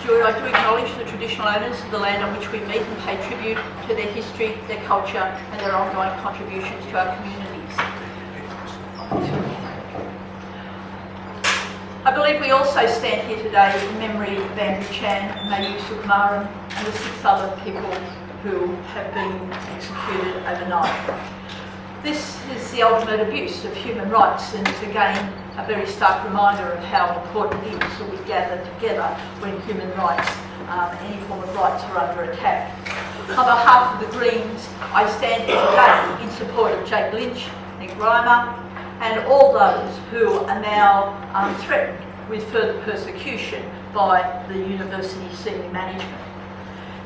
Stuart, I do acknowledge the traditional owners of the land on which we meet and pay tribute to their history, their culture and their ongoing contributions to our communities. I believe we also stand here today in memory of Andrew Chan, Mayu Sukumaran and the 6 other people who have been executed overnight. This is the ultimate abuse of human rights, and it's again a very stark reminder of how important it is that we gather together when human rights, any form of rights, are under attack. On behalf of the Greens, I stand here today in support of Jake Lynch, Lee Rhiannon, and all those who are now threatened with further persecution by the university senior management.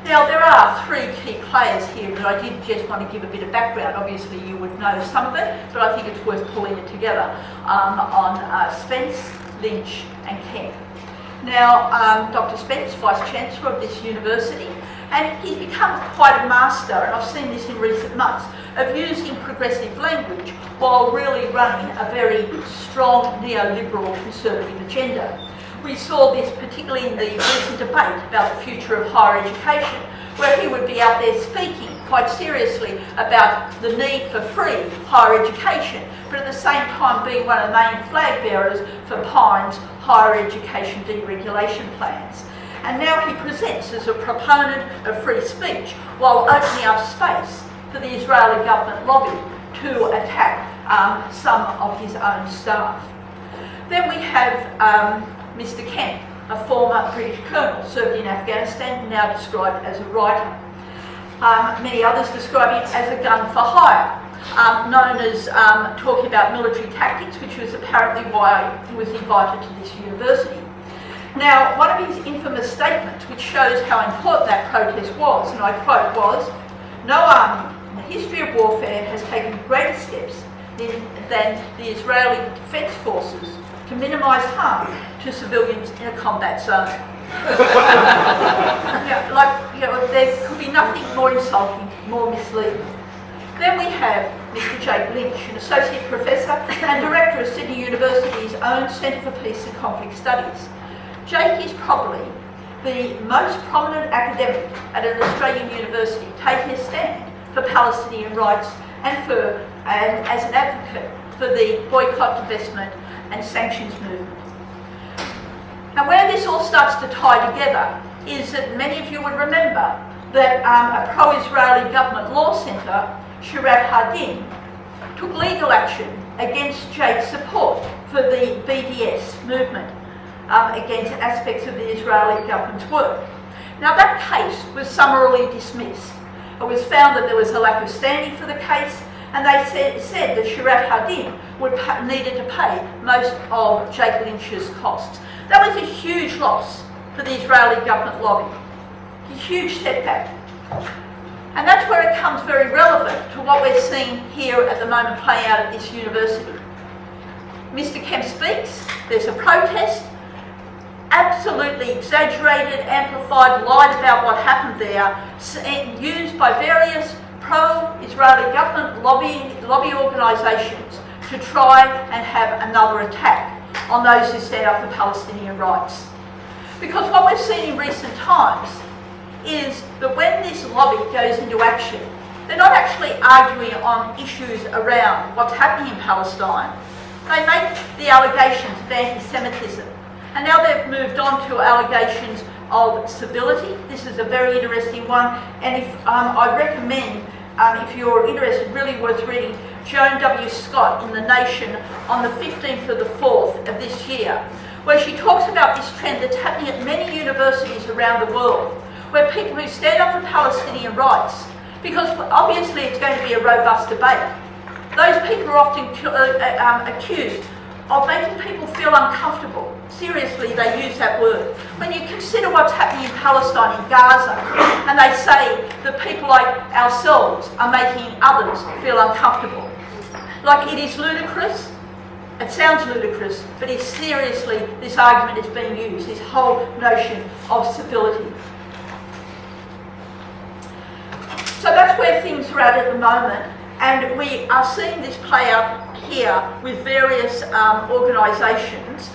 Now, there are 3 key players here that I did just want to give a bit of background. Obviously, you would know some of it, but I think it's worth pulling it together on Spence, Lynch and Kemp. Now, Dr. Spence, Vice-Chancellor of this university, and he's become quite a master, and I've seen this in recent months, of using progressive language while really running a very strong neoliberal conservative agenda. We saw this particularly in the recent debate about the future of higher education, where he would be out there speaking quite seriously about the need for free higher education, but at the same time being one of the main flag bearers for Pine's higher education deregulation plans. And now he presents as a proponent of free speech while opening up space for the Israeli government lobby to attack some of his own staff. Then we have Mr Kemp, a former British colonel, served in Afghanistan, now described as a writer. Many others describe him as a gun for hire, known as talking about military tactics, which was apparently why he was invited to this university. Now, one of his infamous statements, which shows how important that protest was, and I quote, was, "No army in the history of warfare has taken greater steps than the Israeli Defence Forces to minimise harm to civilians in a combat zone." There could be nothing more insulting, more misleading. Then we have Mr Jake Lynch, an Associate Professor and Director of Sydney University's own Centre for Peace and Conflict Studies. Jake is probably the most prominent academic at an Australian university taking a stand for Palestinian rights and as an advocate for the boycott, divestment and sanctions movement. Now, where this all starts to tie together is that many of you would remember that a pro-Israeli government law centre, Shirat Hadin, took legal action against Jake's support for the BDS movement against aspects of the Israeli government's work. Now, that case was summarily dismissed. It was found that there was a lack of standing for the case, and they said that Shirat Hadin needed to pay most of Jake Lynch's costs. That was a huge loss for the Israeli government lobby, a huge setback. And that's where it comes very relevant to what we're seeing here at the moment playing out at this university. Mr Kemp speaks, there's a protest, absolutely exaggerated, amplified, lied about what happened there, used by various pro-Israeli government lobby organisations to try and have another attack on those who stand up for Palestinian rights. Because what we've seen in recent times is that when this lobby goes into action, they're not actually arguing on issues around what's happening in Palestine. They make the allegations of anti-Semitism, and now they've moved on to allegations of civility. This is a very interesting one, and if I recommend, if you're interested, really worth reading Joan W. Scott in The Nation on the 15th of the 4th of this year, where she talks about this trend that's happening at many universities around the world, where people who stand up for Palestinian rights, because obviously it's going to be a robust debate, those people are often accused of making people feel uncomfortable. Seriously, they use that word. When you consider what's happening in Palestine, in Gaza, and they say that people like ourselves are making others feel uncomfortable. Like, it is ludicrous. It sounds ludicrous, but it's seriously, this argument is being used, this whole notion of civility. So that's where things are at the moment, and we are seeing this play out here with various organisations,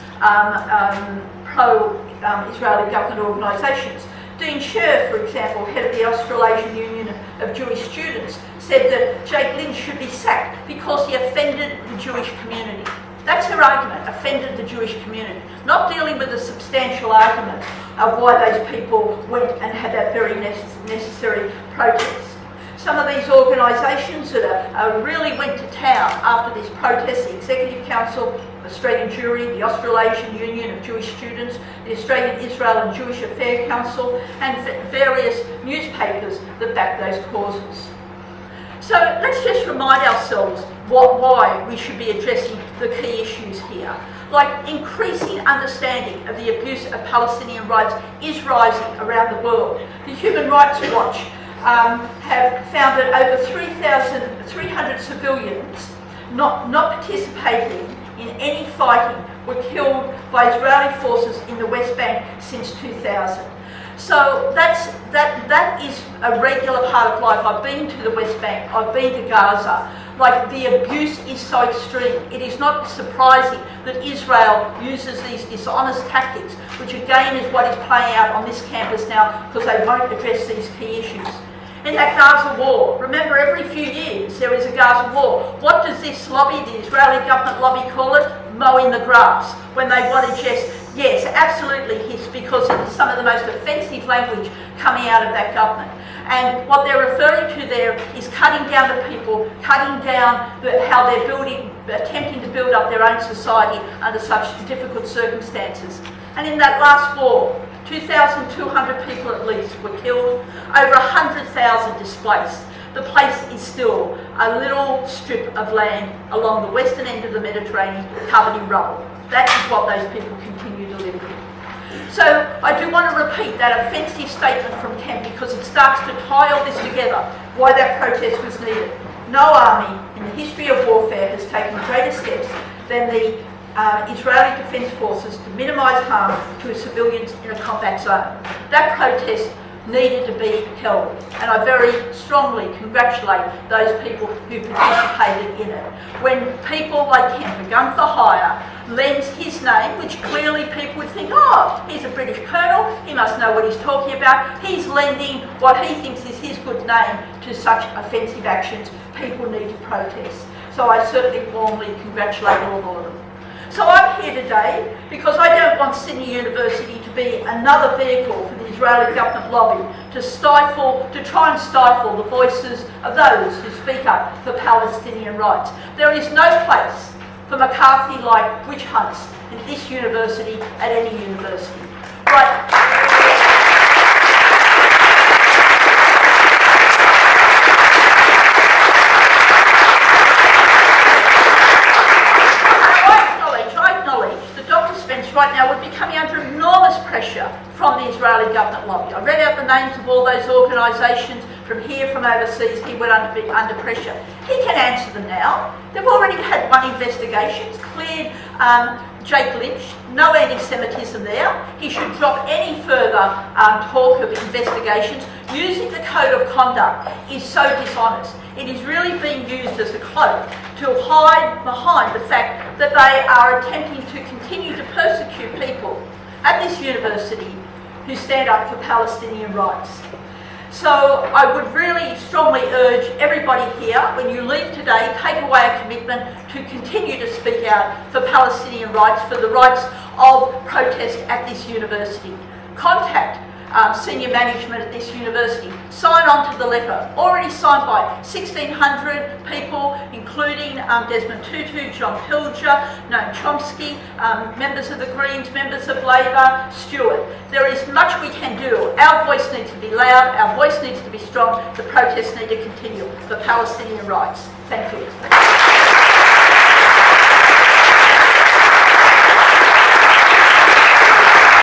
Israeli government organisations. Dean Scher, for example, head of the Australasian Union of Jewish Students, said that Jake Lynch should be sacked because he offended the Jewish community. That's her argument, offended the Jewish community, not dealing with a substantial argument of why those people went and had that very necessary protest. Some of these organisations that really went to town after this protest, the Executive Council, Australian Jewry, the Australasian Union of Jewish Students, the Australian Israel and Jewish Affairs Council, and various newspapers that back those causes. So let's just remind ourselves why we should be addressing the key issues here. Like, increasing understanding of the abuse of Palestinian rights is rising around the world. The Human Rights Watch have found that over 3,300 civilians not participating in any fighting were killed by Israeli forces in the West Bank since 2000. So that is a regular part of life. I've been to the West Bank, I've been to Gaza. Like, the abuse is so extreme. It is not surprising that Israel uses these dishonest tactics, which again is what is playing out on this campus now, because they won't address these key issues. In that Gaza war, remember, every few years there is a Gaza war. What does this lobby, the Israeli government lobby, call it? Mowing the grass. When they want to just, yes, absolutely hiss, because it is some of the most offensive language coming out of that government. And what they're referring to there is cutting down the people, cutting down how they're attempting to build up their own society under such difficult circumstances. And in that last war, 2,200 people at least were killed, over 100,000 displaced. The place is still a little strip of land along the western end of the Mediterranean covered in rubble. That is what those people continue to live in. So I do want to repeat that offensive statement from Kemp, because it starts to tie all this together, why that protest was needed. No army in the history of warfare has taken greater steps than the Israeli Defence Forces to minimise harm to civilians in a combat zone. That protest needed to be held, and I very strongly congratulate those people who participated in it. When people like Kemp, a gun for hire, lends his name, which clearly people would think, oh, he's a British colonel, he must know what he's talking about, he's lending what he thinks is his good name to such offensive actions, people need to protest. So I certainly warmly congratulate all of them. So I'm here today because I don't want Sydney University to be another vehicle for the Israeli government lobby to try and stifle the voices of those who speak up for Palestinian rights. There is no place for McCarthy-like witch hunts in this university, at any university. Right. Right now would be coming under enormous pressure from the Israeli government lobby. I read out the names of all those organisations from here, from overseas. He went under pressure. He can answer them now. They've already had one investigation, it's cleared Jake Lynch, no anti-Semitism there. He should drop any further talk of investigations. Using the code of conduct is so dishonest. It is really being used as a cloak to hide behind the fact that they are attempting to continue to persecute people at this university who stand up for Palestinian rights. So I would really strongly urge everybody here, when you leave today, take away a commitment to continue to speak out for Palestinian rights, for the rights of protest at this university. Contact senior management at this university. Sign on to the letter, already signed by 1,600 people, including Desmond Tutu, John Pilger, Noam Chomsky, members of the Greens, members of Labor, Stewart. There is much we can do. Our voice needs to be loud, our voice needs to be strong, the protests need to continue for Palestinian rights. Thank you.